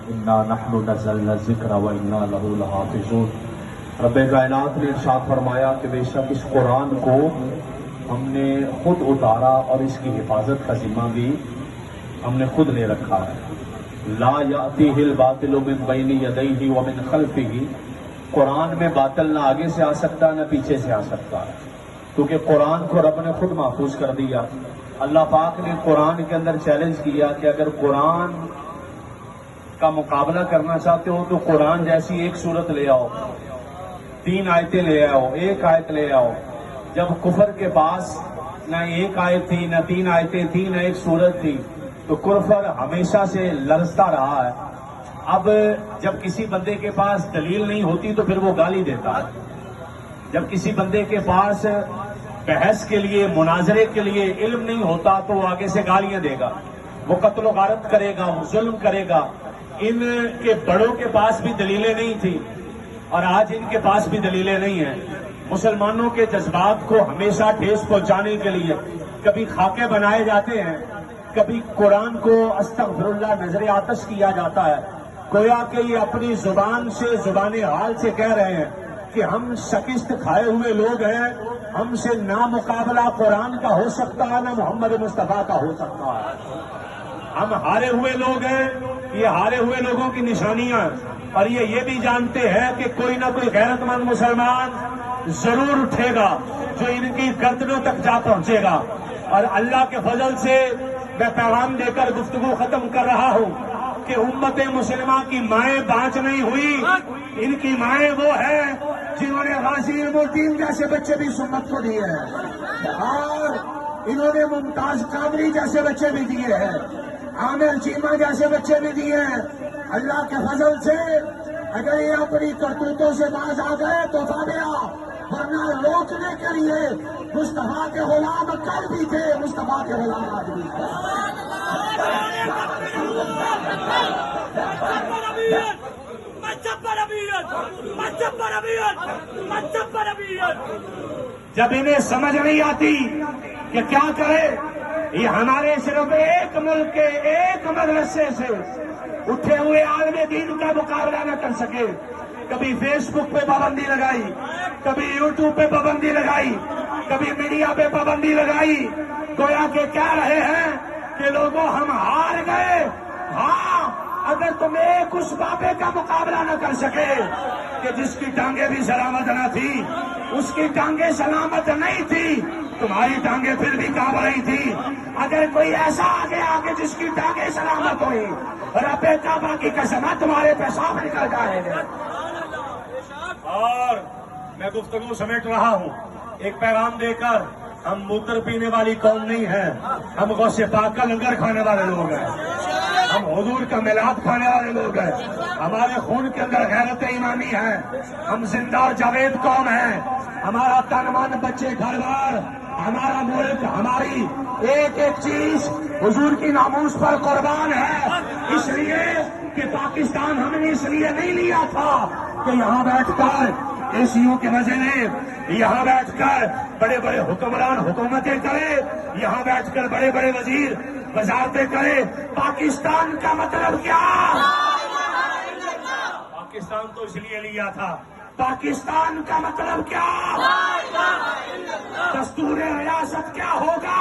انا نحن نزلنا الذکر وانا لہ لحافظون۔ رب کائنات نے ارشاد فرمایا کہ بے شک اس قرآن کو ہم نے خود اتارا اور اس کی حفاظت کا ذمہ بھی ہم نے خود لے رکھا ہے۔ لا یأتیہ الباطل من بین یدیہ ومن خلفہ، قرآن میں باطل نہ آگے سے آ سکتا نہ پیچھے سے آ سکتا ہے، کیونکہ قرآن کو رب نے خود محفوظ کر دیا۔ اللہ پاک نے قرآن کے اندر چیلنج کیا کہ اگر قرآن کا مقابلہ کرنا چاہتے ہو تو قرآن جیسی ایک سورت لے آؤ، 3 آیتیں لے آؤ، 1 آیت لے آؤ۔ جب کفر کے پاس نہ 1 آیت تھی نہ 3 آیتیں تھی نہ 1 سورت تھی تو کفر ہمیشہ سے لرزتا رہا ہے۔ اب جب کسی بندے کے پاس دلیل نہیں ہوتی تو پھر وہ گالی دیتا ہے۔ جب کسی بندے کے پاس بحث کے لیے مناظرے کے لیے علم نہیں ہوتا تو وہ آگے سے گالیاں دے گا، وہ قتل و غارت کرے گا، وہ ظلم کرے گا۔ ان کے بڑوں کے پاس بھی دلیلیں نہیں تھی اور آج ان کے پاس بھی دلیلیں نہیں ہیں۔ مسلمانوں کے جذبات کو ہمیشہ ٹھیس پہنچانے کے لیے کبھی خاکے بنائے جاتے ہیں، کبھی قرآن کو استغفر اللہ نظر آتش کیا جاتا ہے، گویا کہ یہ اپنی زبان سے زبان حال سے کہہ رہے ہیں کہ ہم شکست کھائے ہوئے لوگ ہیں، ہم سے نہ مقابلہ قرآن کا ہو سکتا ہے نہ محمد مصطفیٰ کا ہو سکتا ہے۔ ہم ہارے ہوئے لوگ ہیں، یہ ہارے ہوئے لوگوں کی نشانیاں، اور یہ بھی جانتے ہیں کہ کوئی نہ کوئی غیرت مند مسلمان ضرور اٹھے گا جو ان کی گردنوں تک جا پہنچے گا۔ اور اللہ کے فضل سے میں پیغام دے کر گفتگو ختم کر رہا ہوں کہ امت مسلمہ کی مائیں بانچ نہیں ہوئی، ان کی مائیں وہ ہیں جنہوں نے غازی علم الدین جیسے بچے بھی سنت کو دیے ہیں، اور انہوں نے ممتاز قادری جیسے بچے بھی دیے ہیں، عامر چیمہ جیسے بچے بھی دیے ہیں۔ اللہ کے فضل سے اگر یہ اپنی کرتوتوں سے باز آ گئے تو فاتحہ، ورنہ روکنے کے لیے مصطفیٰ کے غلام کل بھی تھے، مصطفیٰ کے غلام آج بھی تھے۔ جب انہیں سمجھ نہیں آتی کہ کیا کرے، یہ ہمارے صرف ایک ملک کے ایک مدرسے سے اٹھے ہوئے عالم دین کا مقابلہ نہ کر سکے، کبھی فیس بک پہ پابندی لگائی، کبھی یوٹیوب پہ پابندی لگائی، کبھی میڈیا پہ پابندی لگائی، گویا کہ کہہ رہے ہیں کہ لوگوں ہم ہار گئے۔ ہاں، اگر تم ایک اس بابے کا مقابلہ نہ کر سکے کہ جس کی ٹانگیں بھی سلامت نہ تھی، اس کی ٹانگیں سلامت نہیں تھی، تمہاری ٹانگیں پھر بھی کام رہی تھی۔ اگر کوئی ایسا آگے آگے جس کی ٹانگیں سلامت ہوئی، رب کعبہ کی قسم تمہارے پیشاب نکل جائے گا۔ اور میں گفتگو سمیٹ رہا ہوں ایک پیغام دے کر، ہم موتر پینے والی قوم نہیں ہیں، ہم غوث پاک کا لنگر کھانے والے لوگ ہیں، ہم حضور کا میلاد کھانے والے لوگ ہیں، ہمارے خون کے اندر غیرت ایمانی ہے، ہم زندہ اور جاوید قوم ہیں، ہمارا تن من بچے گھر بار، ہمارا ملک، ہماری ایک ایک چیز حضور کی ناموس پر قربان ہے۔ اس لیے کہ پاکستان ہم نے اس لیے نہیں لیا تھا کہ یہاں بیٹھ کر اے سی یو کے مزے لیں، یہاں بیٹھ کر بڑے بڑے حکمران حکومتیں کرے، یہاں بیٹھ کر بڑے بڑے وزیر وزارتیں کرے۔ پاکستان کا مطلب کیا؟ پاکستان تو اس لیے لیا تھا۔ پاکستان کا مطلب کیا؟ دستور ریاست کیا ہوگا؟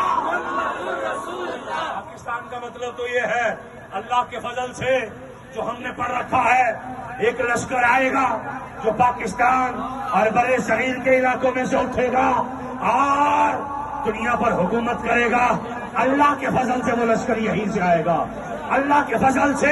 پاکستان کا مطلب تو یہ ہے، اللہ کے فضل سے جو ہم نے پڑھ رکھا ہے، ایک لشکر آئے گا جو پاکستان اور برے صغیر کے علاقوں میں سے اٹھے گا اور دنیا پر حکومت کرے گا۔ اللہ کے فضل سے وہ لشکر یہیں سے آئے گا، اللہ کے فضل سے۔